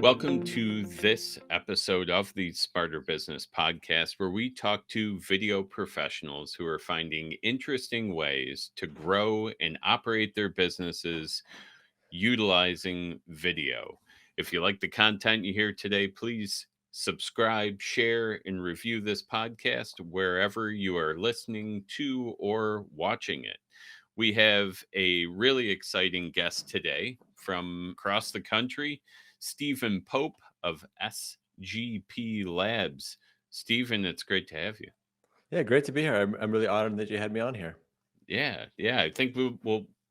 Welcome to this episode of the Smarter Business Podcast, where we talk to video professionals who are finding interesting ways to grow and operate their businesses utilizing video. If you like the content you hear today, please subscribe, share, and review this podcast wherever you are listening to or watching it. We have a really exciting guest today from across the country, Stephen Pope of SGP Labs. Stephen, it's great to have you. Yeah, great to be here. I'm really honored that you had me on here. Yeah. I think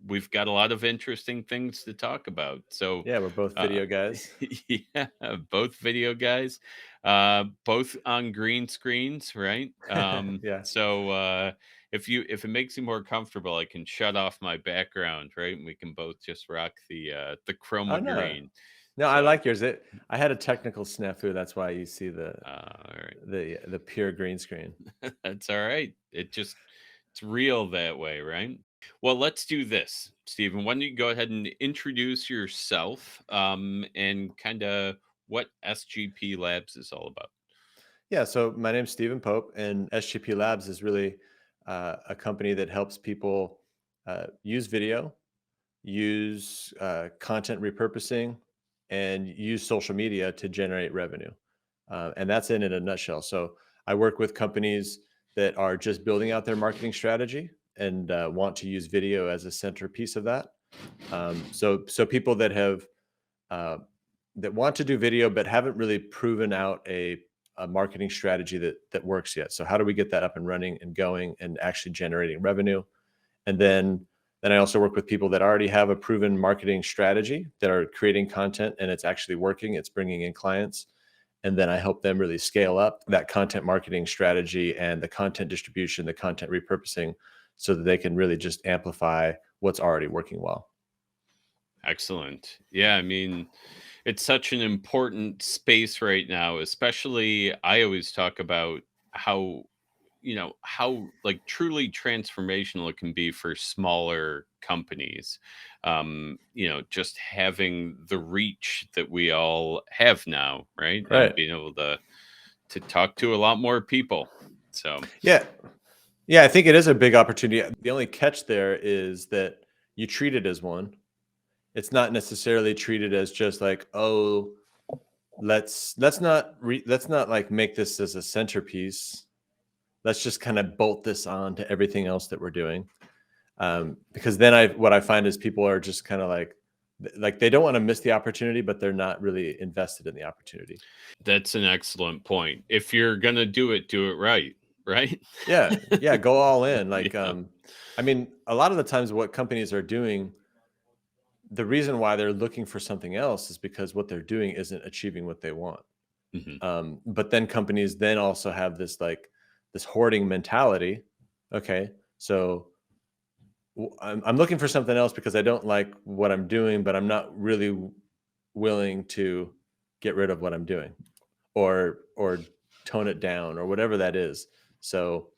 we've got a lot of interesting things to talk about. So, Yeah, we're both uh, video guys. yeah, both video guys, both on green screens, right? Yeah. If it makes you more comfortable, I can shut off my background, right? And we can both just rock the Oh chroma no, green. no, I So, like yours. I had a technical snafu. That's why you see all right. the pure green screen. That's all right. It's real that way, right? Well, let's do this, Stephen. Why don't you go ahead and introduce yourself, and kind of what SGP Labs is all about? Yeah. So my name's Stephen Pope, and SGP Labs is really a company that helps people use video, use content repurposing, and use social media to generate revenue. And that's in a nutshell. So I work with companies that are just building out their marketing strategy and want to use video as a centerpiece of that. So people that have uh, that want to do video but haven't really proven out a marketing strategy that works yet. So how do we get that up and running and going and actually generating revenue? And then I also work with people that already have a proven marketing strategy that are creating content and it's actually working. It's bringing in clients. And then I help them really scale up that content marketing strategy and the content distribution, the content repurposing, so that they can really just amplify what's already working well. Excellent. Yeah, I mean, it's such an important space right now, especially I always talk about how how like truly transformational it can be for smaller companies. Just having the reach that we all have now, right? And Right. being able to talk to a lot more people. So, Yeah. Yeah. I think it is a big opportunity. The only catch there is that you treat it as one. It's not necessarily treated as just like, oh, let's not like make this as a centerpiece. Let's just kind of bolt this on to everything else that we're doing. Because then what I find is people are just kind of like they don't want to miss the opportunity, but they're not really invested in the opportunity. that's an excellent point. If you're going to do it right, right? Yeah, yeah, go all in. Yeah. I mean, a lot of the times what companies are doing, the reason why they're looking for something else is because what they're doing isn't achieving what they want. Mhm. But then companies then also have this hoarding mentality. Okay, so I'm looking for something else because I don't like what I'm doing, but I'm not really willing to get rid of what I'm doing or tone it down or whatever that is. So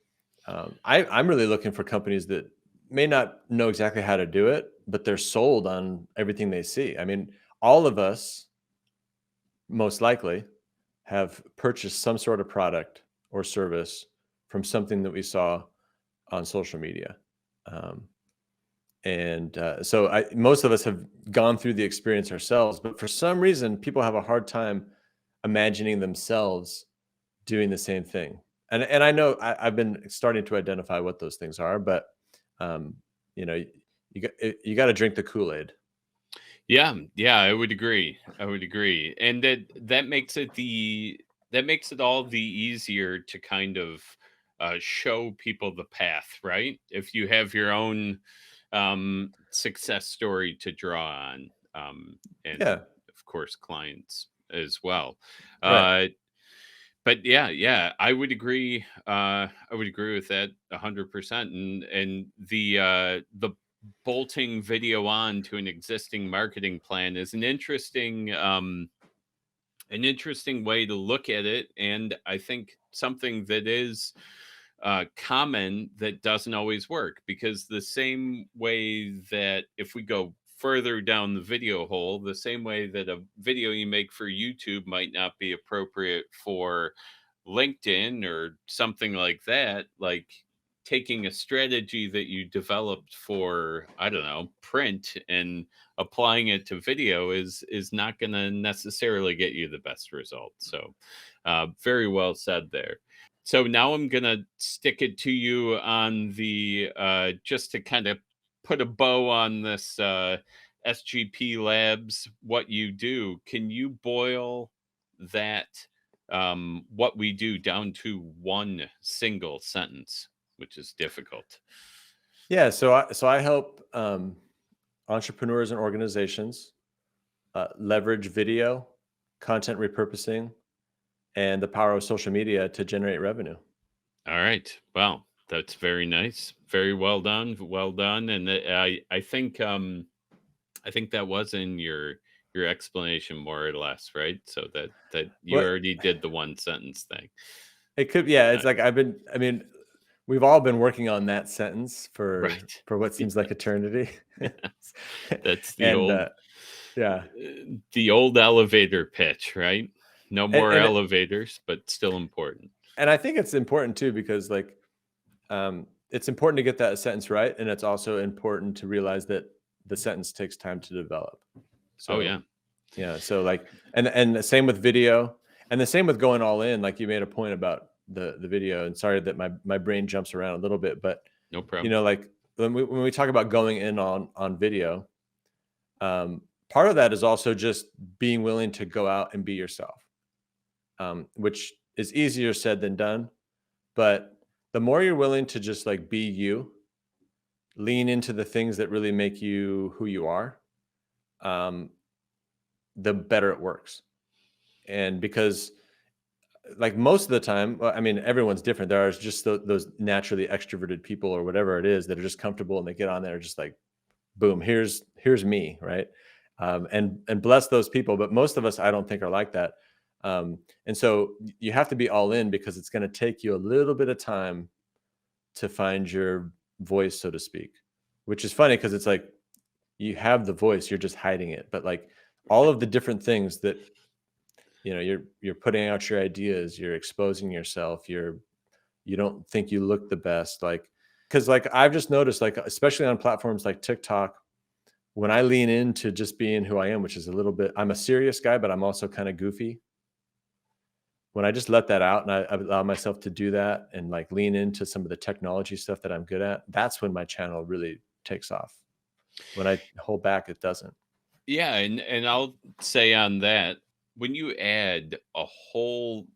I'm really looking for companies that may not know exactly how to do it, but they're sold on everything they see. I mean, all of us most likely have purchased some sort of product or service from something that we saw on social media. Um, and most of us have gone through the experience ourselves, but for some reason, people have a hard time imagining themselves doing the same thing. And I know I've been starting to identify what those things are, but um, you know, you got to drink the Kool-Aid. Yeah, I would agree. I would agree. And that makes it all the easier to kind of show people the path, right? If you have your own success story to draw on, and Yeah, of course clients as well. right. Uh but yeah, I would agree with that 100%. And the bolting video on to an existing marketing plan is an interesting way to look at it, and I think something that is common that doesn't always work, because the same way that if we go further down the video hole, the same way that a video you make for YouTube might not be appropriate for LinkedIn or something like that. Like taking a strategy that you developed for, I don't know, print and applying it to video is not going to necessarily get you the best result. So very well said there. So now I'm going to stick it to you on the just to kind of put a bow on this SGP Labs, what you do. Can you boil that, what we do, down to one single sentence, which is difficult? Yeah, so I help entrepreneurs and organizations leverage video, content repurposing, and the power of social media to generate revenue. All right. Well, that's very nice. Very well done. Well done. And I think that was in your explanation more or less, right? So that you Well, already did the one sentence thing. it could, yeah. Uh, It's like I mean, we've all been working on that sentence for right. what seems like eternity, Yes. That's and yeah, the old elevator pitch, right? No and more and elevators, but still important. and I think it's important too because like it's important to get that sentence right, and it's also important to realize that the sentence takes time to develop. Oh So yeah. yeah, so like, and the same with video, and the same with going all in. Like you made a point about the video, and sorry that my brain jumps around a little bit, but No problem. like when we talk about going in on video, part of that is also just being willing to go out and be yourself, which is easier said than done. But the more you're willing to just like be you, lean into the things that really make you who you are, um, the better it works. And because like most of the time, well, I mean, everyone's different. There are just those naturally extroverted people or whatever it is that are just comfortable and they get on there just like, boom, here's me, right? And bless those people. But most of us, I don't think, are like that. And so you have to be all in because it's going to take you a little bit of time to find your voice, so to speak. Which is funny because it's like you have the voice, you're just hiding it. But like all of the different things that you're putting out your ideas, you're exposing yourself, you don't think you look the best, like because like I've just noticed, like especially on platforms like TikTok, when I lean into just being who I am, which is a little bit, I'm a serious guy, but I'm also kind of goofy. When I just let that out and I allow myself to do that and like lean into some of the technology stuff that I'm good at, that's when my channel really takes off. When I hold back, it doesn't. Yeah, and I'll say on that, when you add a whole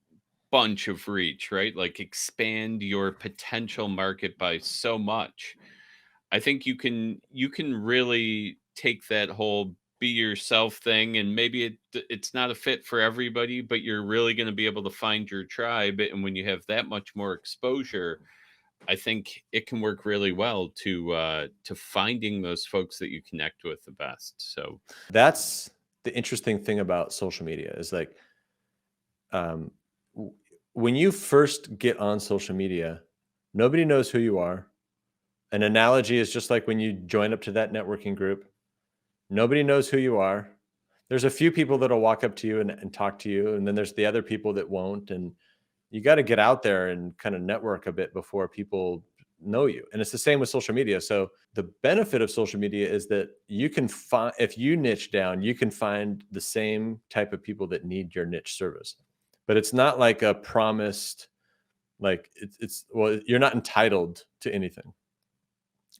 bunch of reach, right? Like expand your potential market by so much. I think you can really take that whole be yourself thing, and maybe it's not a fit for everybody, but you're really going to be able to find your tribe. And when you have that much more exposure, I think it can work really well to finding those folks that you connect with the best. So That's the interesting thing about social media is like, um, w- when you first get on social media, nobody knows who you are. An analogy is just like when you join up to that networking group, nobody knows who you are. There's a few people that'll walk up to you and talk to you, and then there's the other people that won't. And you got to get out there and kind of network a bit before people know you. And it's the same with social media. So the benefit of social media is that you can find, if you niche down, you can find the same type of people that need your niche service. But it's not like a promised, like it's well, you're not entitled to anything.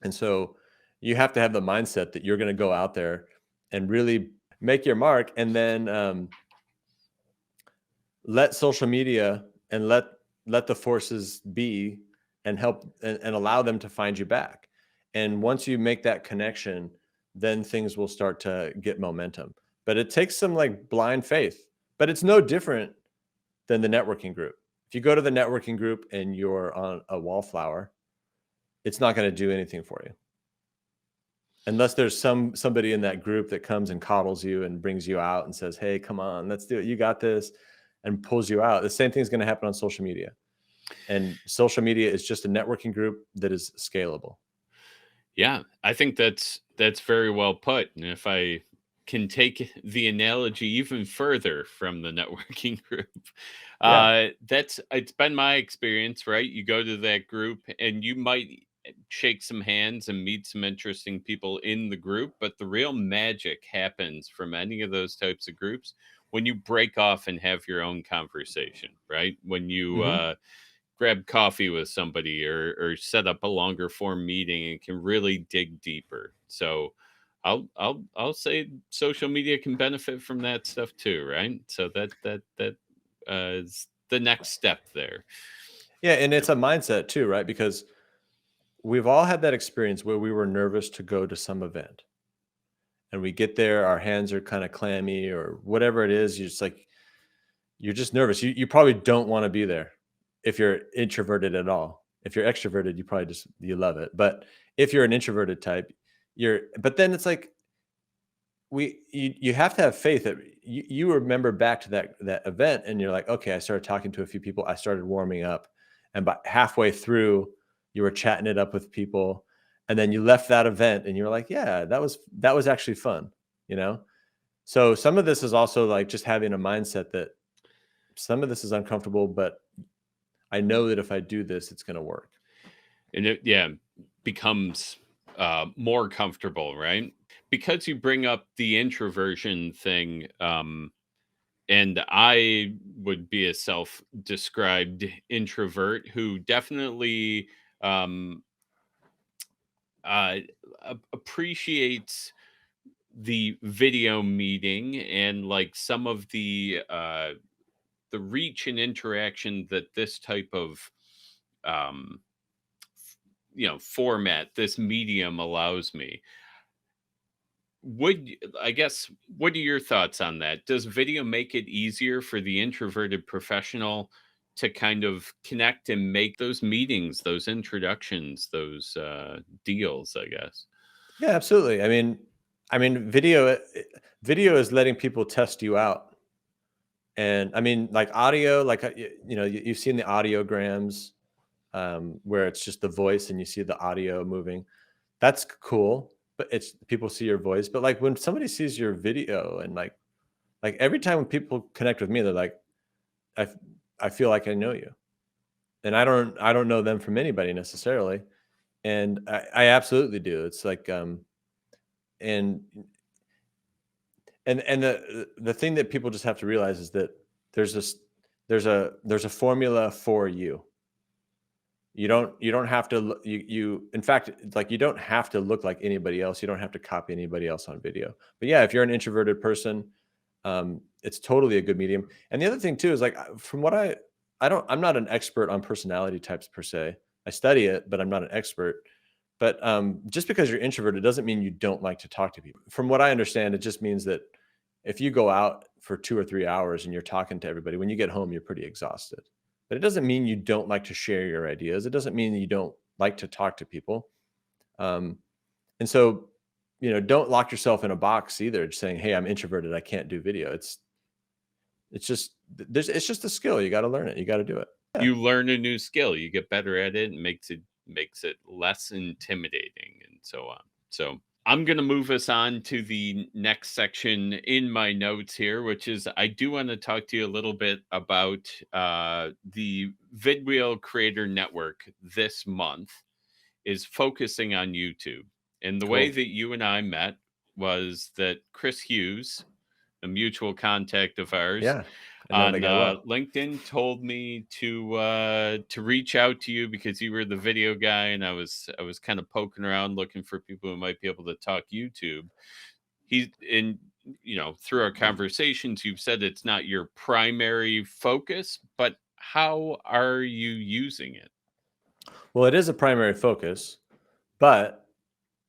And so you have to have the mindset that you're going to go out there and really make your mark, and then let social media and let the forces be and help and allow them to find you back. And once you make that connection, then things will start to get momentum. But it takes some like blind faith. But it's no different than the networking group. If you go to the networking group and you're on a wallflower, it's not going to do anything for you unless there's somebody in that group that comes and coddles you and brings you out and says, "Hey, come on, let's do it. You got this," and pulls you out. The same thing is going to happen on social media. And social media is just a networking group that is scalable. Yeah, I think that's very well put. And if I can take the analogy even further from the networking group, Yeah. that's it's been my experience, right? You go to that group and you might shake some hands and meet some interesting people in the group, but the real magic happens from any of those types of groups when you break off and have your own conversation, right? When you Hmm. grab coffee with somebody or set up a longer form meeting and can really dig deeper. So I'll say social media can benefit from that stuff too, right? So that is the next step there. Yeah, and Yep. it's a mindset too, right? Because we've all had that experience where we were nervous to go to some event, and we get there, our hands are kind of clammy or whatever it is. You're just nervous. You probably don't want to be there if you're introverted at all. If you're extroverted, you probably just you love it. But if you're an introverted type, but then it's like you have to have faith that you remember back to that event and you're like, okay, I started talking to a few people, I started warming up, and by halfway through, you were chatting it up with people, and then you left that event and you're like, yeah, that was actually fun, you know. So some of this is also like just having a mindset that some of this is uncomfortable, but I know that if I do this, it's going to work. And it becomes more comfortable, right? Because you bring up the introversion thing, and I would be a self-described introvert who definitely um, uh, appreciates the video meeting and like some of the reach and interaction that this type of um, format, this medium allows me. I guess, what are your thoughts on that? Does video make it easier for the introverted professional to kind of connect and make those meetings, those introductions, those deals, I guess? Yeah, absolutely. I mean, video is letting people test you out. And I mean, like audio, like you've seen the audiograms, where it's just the voice and you see the audio moving. That's cool, but it's people see your voice. But like when somebody sees your video and like every time when people connect with me, they're like, I f- I feel like I know you, and I don't know them from anybody necessarily, and I absolutely do. It's like and and the thing that people just have to realize is that there's this there's a formula for you. You don't have to in fact, like you don't have to look like anybody else. You don't have to copy anybody else on video. But yeah, if you're an introverted person, it's totally a good medium. And the other thing too is like from what I'm not an expert on personality types per se. I study it, but I'm not an expert. But just because you're introverted doesn't mean you don't like to talk to people. From what I understand, it just means that if you go out for 2 or 3 hours and you're talking to everybody, when you get home, you're pretty exhausted. But it doesn't mean you don't like to share your ideas. It doesn't mean you don't like to talk to people. Um, and so, don't lock yourself in a box either, just saying, "Hey, I'm introverted. I can't do video." It's just a skill. You got to learn it. You got to do it. Yeah. You learn a new skill, you get better at it, and makes it less intimidating and so on. So I'm going to move us on to the next section in my notes here, which is I do want to talk to you a little bit about the vidwheel creator network this month is focusing on YouTube. And the way Cool. that you and I met was that Chris Hughes, a mutual contact of ours, Yeah. I know that on guy well. LinkedIn, told me to reach out to you because you were the video guy, and I was kind of poking around looking for people who might be able to talk YouTube. He's in through our conversations, you've said it's not your primary focus, but how are you using it? Well, it is a primary focus, but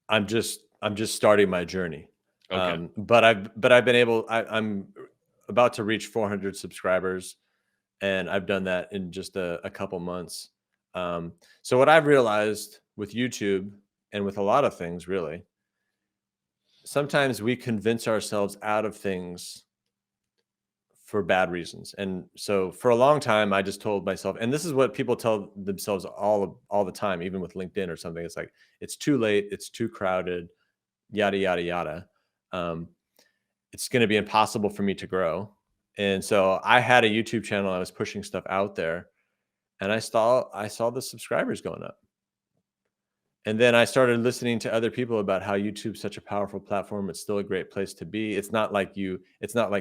I'm just starting my journey. Okay. But I've been able. I'm about to reach 400 subscribers, and I've done that in just a couple months. So what I've realized with YouTube and with a lot of things, really, sometimes we convince ourselves out of things for bad reasons. And so for a long time, I just told myself, and this is what people tell themselves all the time, even with LinkedIn or something. It's like, it's too late, it's too crowded, yada yada yada. Um, it's going to be impossible for me to grow. And so I had a YouTube channel. I was pushing stuff out there, and I saw the subscribers going up. And then I started listening to other people about how YouTube's such a powerful platform. It's still a great place to be. It's not like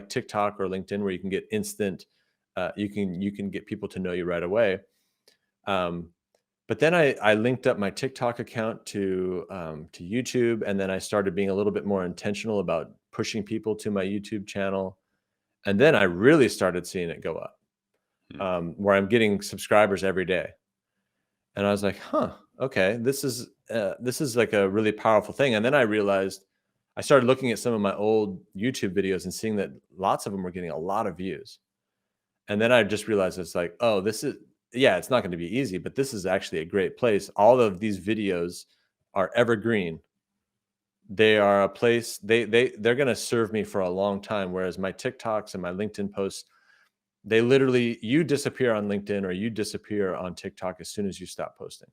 TikTok or LinkedIn where you can get instant, you can get people to know you right away. Um, but then I linked up my TikTok account to YouTube, and then I started being a little bit more intentional about pushing people to my YouTube channel. And then I really started seeing it go up, Hmm. where I'm getting subscribers every day. And I was like, huh, okay, this is like a really powerful thing. And then I realized, I started looking at some of my old YouTube videos and seeing that lots of them were getting a lot of views. And then I just realized, it's like, oh, yeah, it's not going to be easy, but this is actually a great place. All of these videos are evergreen. They are a place, they're going to serve me for a long time. Whereas my TikToks and my LinkedIn posts, they literally, you disappear on LinkedIn or you disappear on TikTok as soon as you stop posting.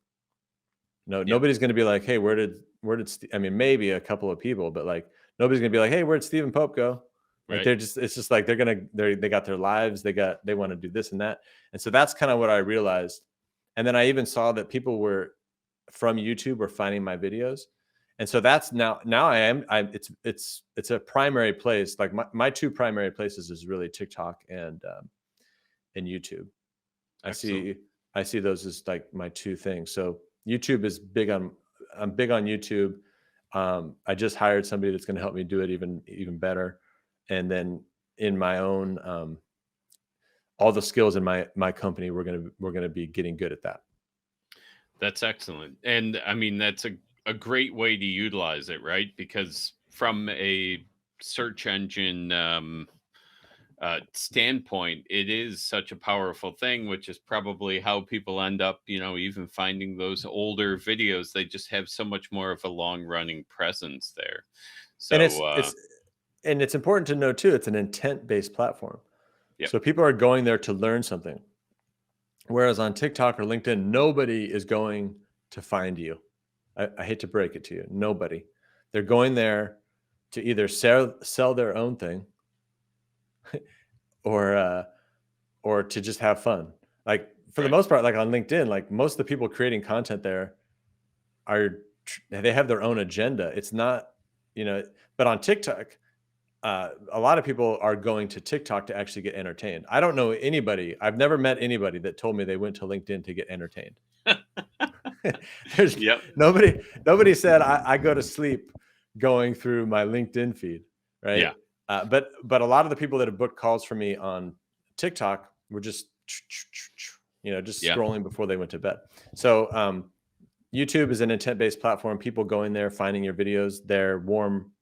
No, Yeah. nobody's going to be like, hey, I mean, maybe a couple of people, but like, nobody's going to be like, hey, where'd Stephen Pope go? Like, Right. it's just like, they got their lives, they want to do this and that. And so that's kind of what I realized. And then I even saw that people were from YouTube were finding my videos. And so that's now it's a primary place. Like my two primary places is really TikTok and YouTube. I Excellent. see I see those as like my two things. So YouTube is big on I'm big on YouTube. I just hired somebody that's going to help me do it even better. And then in my own all the skills in my company, we're gonna be getting good at that. That's excellent. And I mean, that's a great way to utilize it, right? Because from a search engine standpoint, it is such a powerful thing, which is probably how people end up, even finding those older videos. They just have so much more of a long running presence there. And So, it's important to know too, it's an intent based platform. yeah, So people are going there to learn something. Whereas on TikTok or LinkedIn, nobody is going to find you. I hate to break it to you. Nobody. They're going there to either sell their own thing or or to just have fun. Like for the right. most part, like on LinkedIn, like most of the people creating content there are they have their own agenda. It's not, you know, but on TikTok, a lot of people are going to TikTok to actually get entertained. I don't know anybody. I've never met anybody that told me they went to LinkedIn to get entertained. There's Yep. nobody said I go to sleep going through my LinkedIn feed, right? Yeah. But a lot of the people that have booked calls for me on TikTok were just just Yeah. scrolling before they went to bed. So YouTube is an intent based platform. People going there, finding your videos, they're warm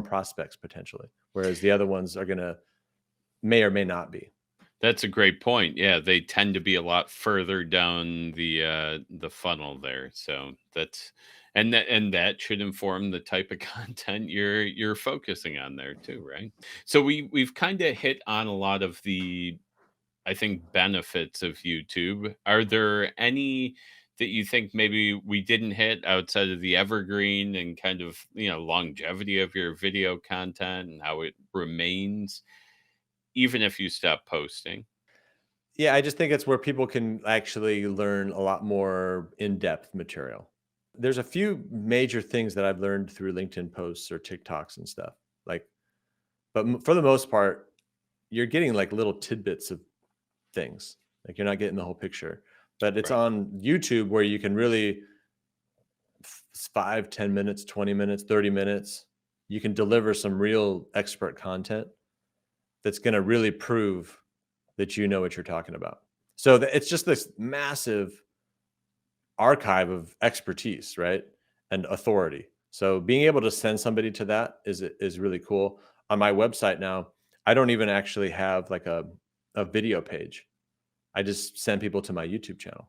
prospects potentially, whereas the other ones are gonna may or may not be. That's a great point. Yeah, they tend to be a lot further down the funnel there. So that's and that should inform the type of content you're focusing on there too, right? So we've kind of hit on a lot of the, I think, benefits of YouTube. Are there any that you think maybe we didn't hit outside of the evergreen and kind of, longevity of your video content and how it remains even if you stop posting? Yeah, I just think it's where people can actually learn a lot more in-depth material. There's a few major things that I've learned through LinkedIn posts or TikToks and stuff. Like, but for the most part, you're getting like little tidbits of things. Like you're not getting the whole picture. But it's Right. on YouTube where you can really 5, 10 minutes, 20 minutes, 30 minutes, you can deliver some real expert content that's going to really prove that you know what you're talking about. So it's just this massive archive of expertise, right? And authority. So being able to send somebody to that is really cool. On my website now, I don't even actually have like a video page. I just send people to my YouTube channel,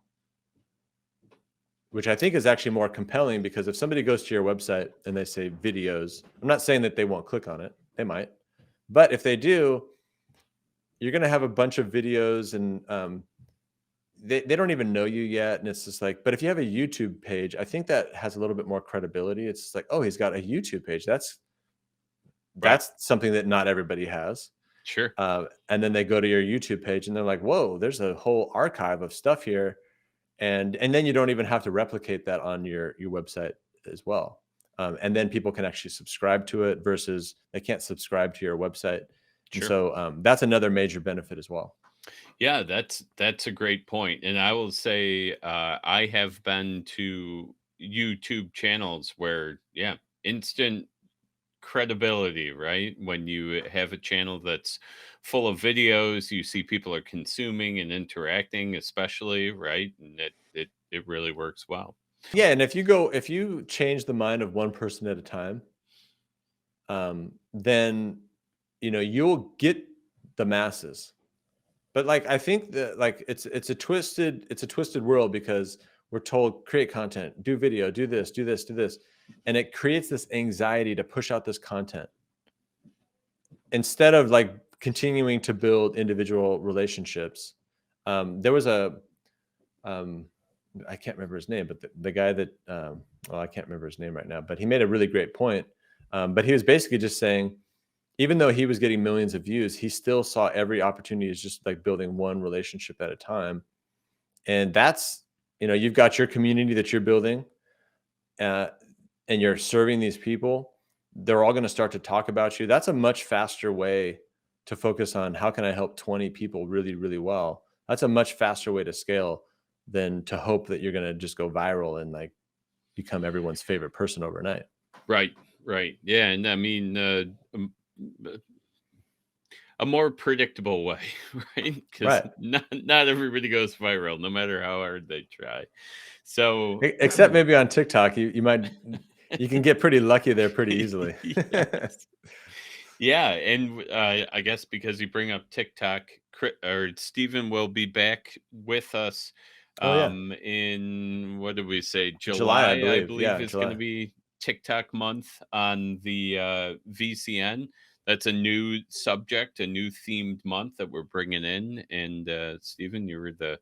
which I think is actually more compelling because if somebody goes to your website and they say videos, I'm not saying that they won't click on it. They might. But if they do, you're going to have a bunch of videos and they don't even know you yet. And it's just like, but if you have a YouTube page, I think that has a little bit more credibility. It's just like, oh, he's got a YouTube page. Right. That's something that not everybody has. Sure. And then they go to your YouTube page and they're like, whoa, there's a whole archive of stuff here. And then you don't even have to replicate that on your website as well. And then people can actually subscribe to it versus they can't subscribe to your website. And Sure. so that's another major benefit as well. Yeah, that's a great point. And I will say I have been to YouTube channels where, yeah, instant credibility, right? When you have a channel that's full of videos, you see people are consuming and interacting, especially, right? And it really works well. Yeah, and if you change the mind of one person at a time, then you'll get the masses. But like I think that like it's a twisted world because we're told create content, do video, do this, do this, do this, and it creates this anxiety to push out this content instead of like continuing to build individual relationships. There was a um, I can't remember his name, but the guy that well, I can't remember his name right now, but he made a really great point. But he was basically just saying, even though he was getting millions of views, he still saw every opportunity as just like building one relationship at a time. And that's, you've got your community that you're building, uh, and you're serving these people. They're all going to start to talk about you. That's a much faster way to focus on how can I help 20 people really, really well. That's a much faster way to scale than to hope that you're going to just go viral and like become everyone's favorite person overnight. Right, right. Yeah, and I mean, uh, a more predictable way, right? Because Right. not everybody goes viral, no matter how hard they try. So, Except maybe on TikTok, you can get pretty lucky there pretty easily. yes. Yeah, and I guess because you bring up TikTok, or Stephen will be back with us Oh, yeah. in, what did we say, July, I July, I believe. believe Yeah, is going to July. be TikTok month on the VCN. That's a new subject, a new themed month that we're bringing in. And Stephen, you were the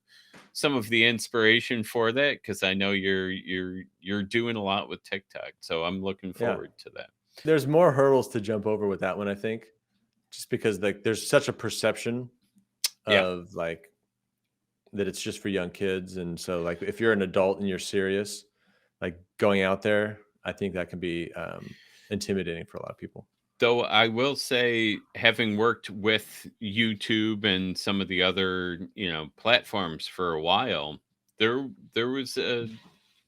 some of the inspiration for that because I know you're doing a lot with TikTok. So I'm looking Yeah. forward to that. There's more hurdles to jump over with that one, I think, just because, like, there's such a perception Yeah. of, like, that it's just for young kids, and so, like, if you're an adult and you're serious, like, going out there, I think that can be, intimidating for a lot of people. Though I will say, having worked with YouTube and some of the other, platforms for a while, there was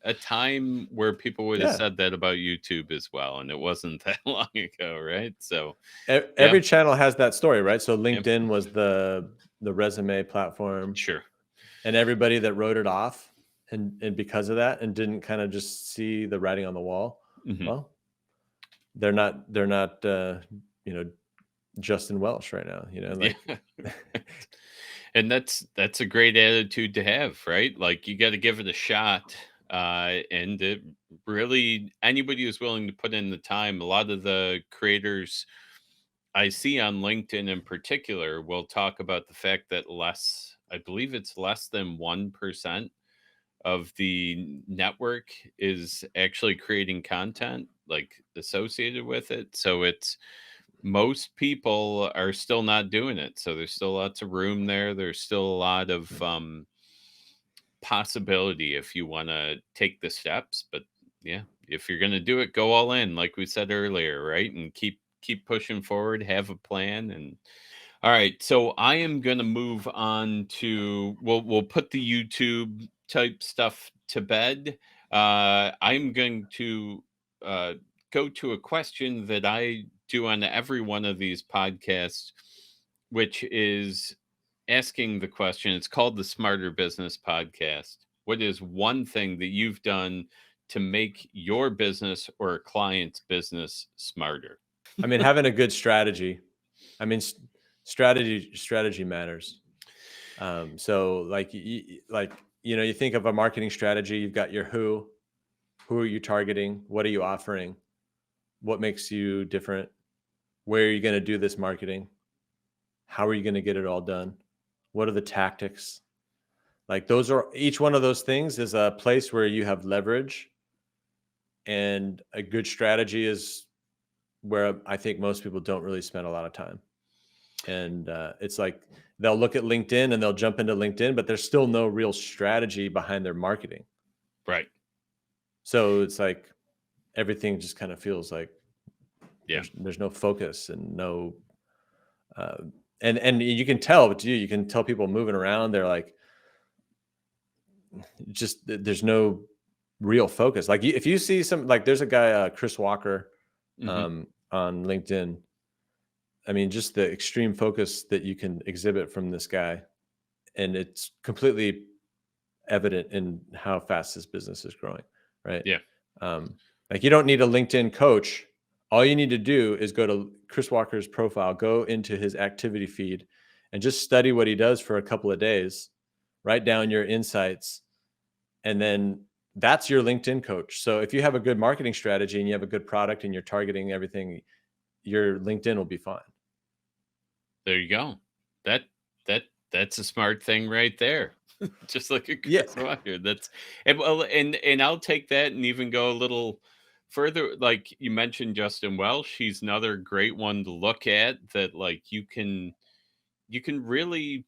a time where people would have Yeah. said that about YouTube as well, and it wasn't that long ago, right? So, yeah, Every channel has that story, right? So yep, LinkedIn was the resume platform, sure, and everybody that wrote it off and because of that and didn't kinda just see the writing on the wall, hmm well, they're not, you know, Justin Welsh right now, yeah, like and that's a great attitude to have, right? Like you got to give it a shot, and it really anybody who's willing to put in the time. A lot of the creators I see on LinkedIn in particular will talk about the fact that I believe it's less than 1% of the network is actually creating content like associated with it. So it's most people are still not doing it. So there's still lots of room there. There's still a lot of possibility if you want to take the steps. But yeah, if you're going to do it, go all in, like we said earlier, right? And keep pushing forward, have a plan. And all right, so I am going to move on to we'll put the YouTube type stuff to bed. I'm going to uh, go to a question that I do on every one of these podcasts, which is asking the question. It's called the Smarter Business Podcast. What is one thing that you've done to make your business or a client's business smarter? I mean, having a good strategy. I mean, strategy matters. So like you think of a marketing strategy, you've got your who are you targeting? What are you offering? What makes you different? Where are you going to do this marketing? How are you going to get it all done? What are the tactics? Like each one of those things is a place where you have leverage, and a good strategy is where I think most people don't really spend a lot of time. And it's like they'll look at LinkedIn and they'll jump into LinkedIn, but there's still no real strategy behind their marketing. Right. So it's like everything just kind of feels like Yeah. there's no focus and no uh, and you can tell, but you can tell people moving around. They're like, just there's no real focus. Like if you see some, like there's a guy, Chris Walker, Hmm. on LinkedIn. I mean, just the extreme focus that you can exhibit from this guy, and it's completely evident in how fast his business is growing, right? Yeah. Um, like you don't need a LinkedIn coach. All you need to do is go to Chris Walker's profile, go into his activity feed, and just study what he does for a couple of days. Write down your insights, and then that's your LinkedIn coach. So if you have a good marketing strategy and you have a good product and you're targeting everything, your LinkedIn will be fine. There you go. That that that's a smart thing right there. Just like a Yeah. Chris Walker. That's and I'll take that and even go a little further. Like you mentioned Justin Welsh, he's another great one to look at that like you can really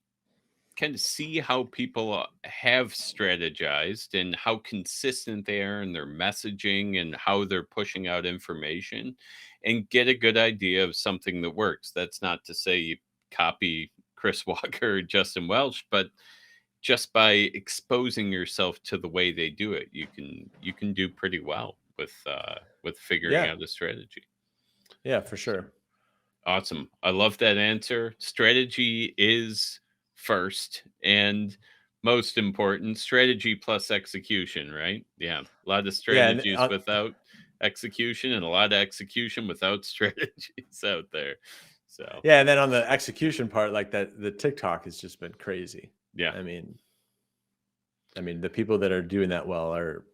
kind of see how people have strategized and how consistent they are in their messaging and how they're pushing out information and get a good idea of something that works. That's not to say you copy Chris Walker or Justin Welch, but just by exposing yourself to the way they do it, you can do pretty well with figuring Yeah. out a strategy. Yeah, for So sure. awesome. I love that answer. Strategy is first and most important. Strategy plus execution, right? Yeah. A lot of Yeah. And strategies without execution and a lot of execution without strategies out there. So, yeah. And then on the execution part, like that, the TikTok has just been crazy. yeah. I mean, the people that are doing that well are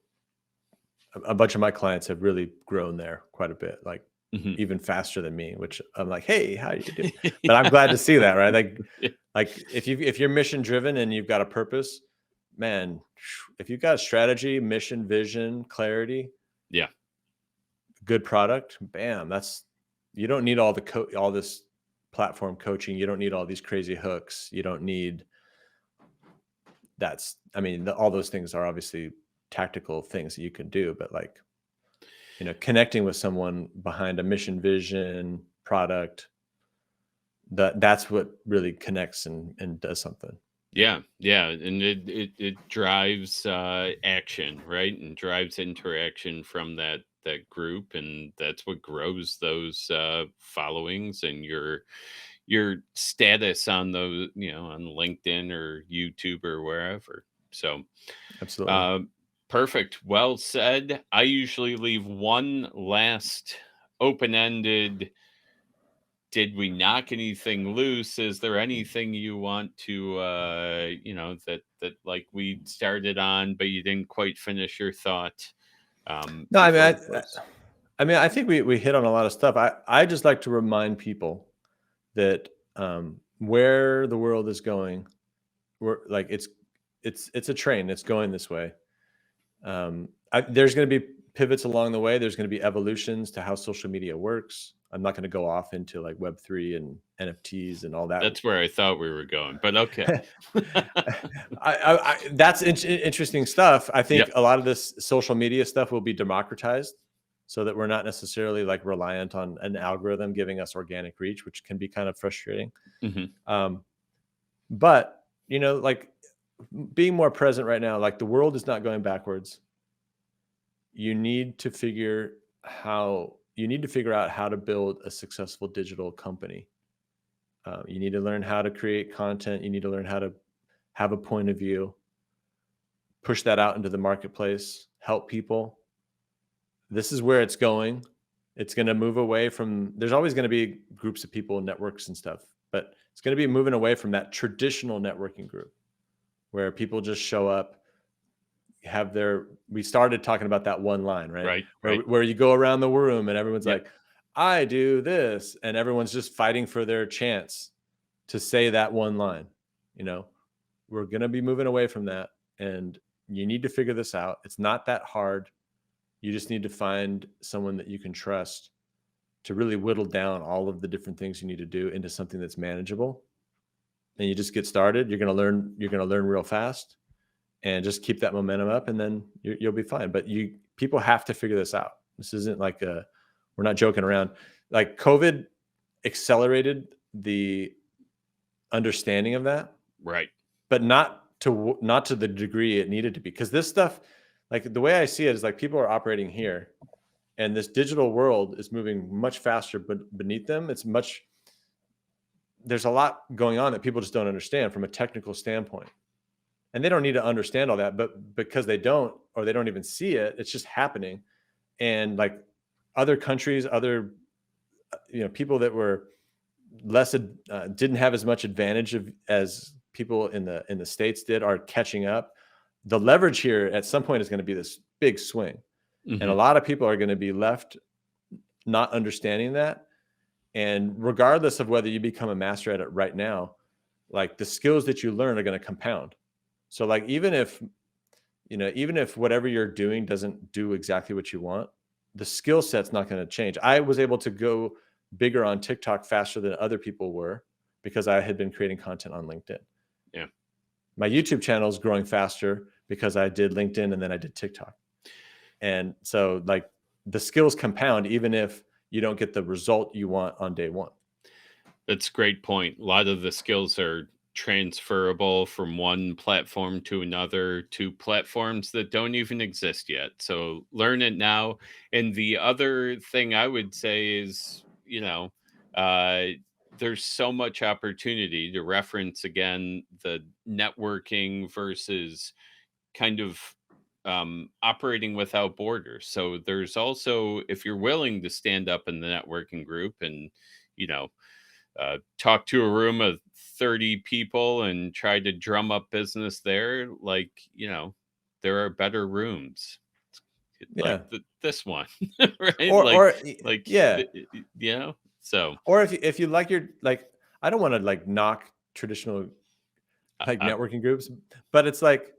a bunch of my clients have really grown there quite a bit, like Mhm. even faster than me, which I'm like, hey, how you doing? But I'm glad to see that, right? Like if you're mission driven and you've got a purpose, man, if you've got a strategy, mission, vision, clarity, Yeah. good product, bam, that's you don't need all this platform coaching. You don't need all these crazy hooks. You don't need I mean, all those things are obviously tactical things that you can do, but like, connecting with someone behind a mission, vision, product, that's what really connects and does something. Yeah, yeah, and it drives action, right? And drives interaction from that group, and that's what grows those followings and your status on those, on LinkedIn or YouTube or wherever. So, Absolutely. uh, perfect. Well said. I usually leave one last open-ended, did we knock anything loose? Is there anything you want to that like we started on but you didn't quite finish your thought No, I mean, before we close? I think we hit on a lot of stuff. I just like to remind people that where the world is going, we're like it's a train. It's going this way. There's going to be pivots along the way. There's going to be evolutions to how social media works. I'm not going to go off into like Web3 and NFTs and all that. That's where I thought we were going, but okay. That's interesting stuff. I think Yep. a lot of this social media stuff will be democratized, so that we're not necessarily like reliant on an algorithm giving us organic reach, which can be kind of frustrating. Hmm. Um, but like being more present right now, like the world is not going backwards. You need to figure out how to build a successful digital company. You need to learn how to create content. You need to learn how to have a point of view, push that out into the marketplace, help people. This is where it's going. It's going to move away from, there's always going to be groups of people, networks and stuff, but it's going to be moving away from that traditional networking group where people just show up, we started talking about that one line, right? Right, Where, right. where you go around the room and everyone's Yep. like, I do this. And everyone's just fighting for their chance to say that one line. You know, we're going to be moving away from that, and you need to figure this out. It's not that hard. You just need to find someone that you can trust to really whittle down all of the different things you need to do into something that's manageable. And you just get started. You're going to learn. You're going to learn real fast, and just keep that momentum up, and then you'll be fine. But people have to figure this out. This isn't like we're not joking around. Like COVID accelerated the understanding of that, Right. but not to the degree it needed to be. Because this stuff, like the way I see it is like people are operating here, and this digital world is moving much faster, but beneath them, there's a lot going on that people just don't understand from a technical standpoint. And they don't need to understand all that, but because they don't, or they don't even see it, it's just happening. And like other countries, other people that were less didn't have as much advantage as people in the States did are catching up. The leverage here at some point is going to be this big swing, and a lot of people are going to be left not understanding that. And regardless of whether you become a master at it right now, like the skills that you learn are going to compound. So like even if whatever you're doing doesn't do exactly what you want, the skill set's not going to change. I was able to go bigger on TikTok faster than other people were because I had been creating content on LinkedIn. Yeah. My YouTube channel is growing faster because I did LinkedIn and then I did TikTok. And so like the skills compound even if you don't get the result you want on day one. That's a great point. A lot of the skills are transferable from one platform to another to platforms that don't even exist yet. So learn it now. And the other thing I would say is, uh, there's so much opportunity to reference again the networking versus kind of operating without borders. So there's also, if you're willing to stand up in the networking group and, you know, talk to a room of 30 people and try to drum up business there, like, there are better rooms like Yeah. this one, right? Or Like, yeah. so Or if you like I don't want to like knock traditional like I, networking groups, but it's like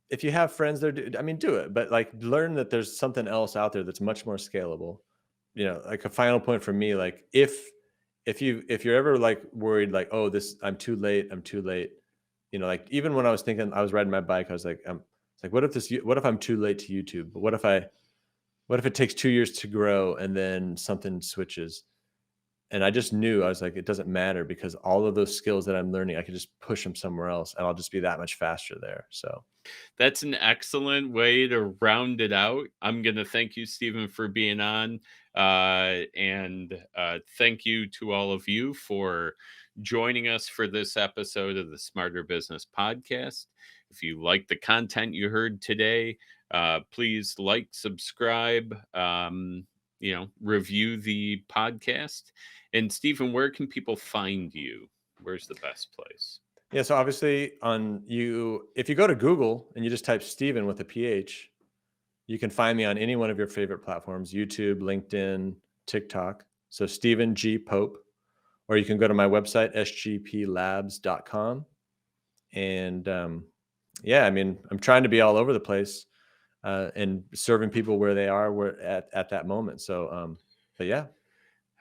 if you have friends there, I mean, do it, but like learn that there's something else out there that's much more scalable. Like a final point for me, like if you're ever like worried, like, oh, I'm too late, like even when I was thinking, I was riding my bike, I was like, it's like, what if I'm too late to YouTube? But what if it takes 2 years to grow and then something switches? And I just knew, I was like, it doesn't matter because all of those skills that I'm learning, I can just push them somewhere else and I'll just be that much faster there. So that's an excellent way to round it out. I'm going to thank you, Stephen, for being on. And thank you to all of you for joining us for this episode of the Smarter Business Podcast. If you like the content you heard today, please like, subscribe, review the podcast. And Stephen, where can people find you? Where's the best place? yeah, so obviously if you go to Google and you just type Steven with a PH, you can find me on any one of your favorite platforms, YouTube, LinkedIn, TikTok. So Stephen G. Pope, or you can go to my website, sgplabs.com. And yeah, I mean, I'm trying to be all over the place and serving people where they are at that moment. So, but yeah.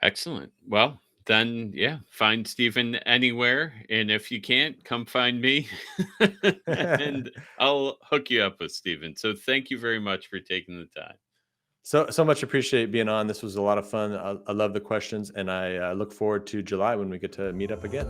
Excellent. Well, then, yeah, find Stephen anywhere. And if you can't, come find me and I'll hook you up with Stephen. So thank you very much for taking the time. So much appreciate being on. This was a lot of fun. I love the questions, and I look forward to July when we get to meet up again.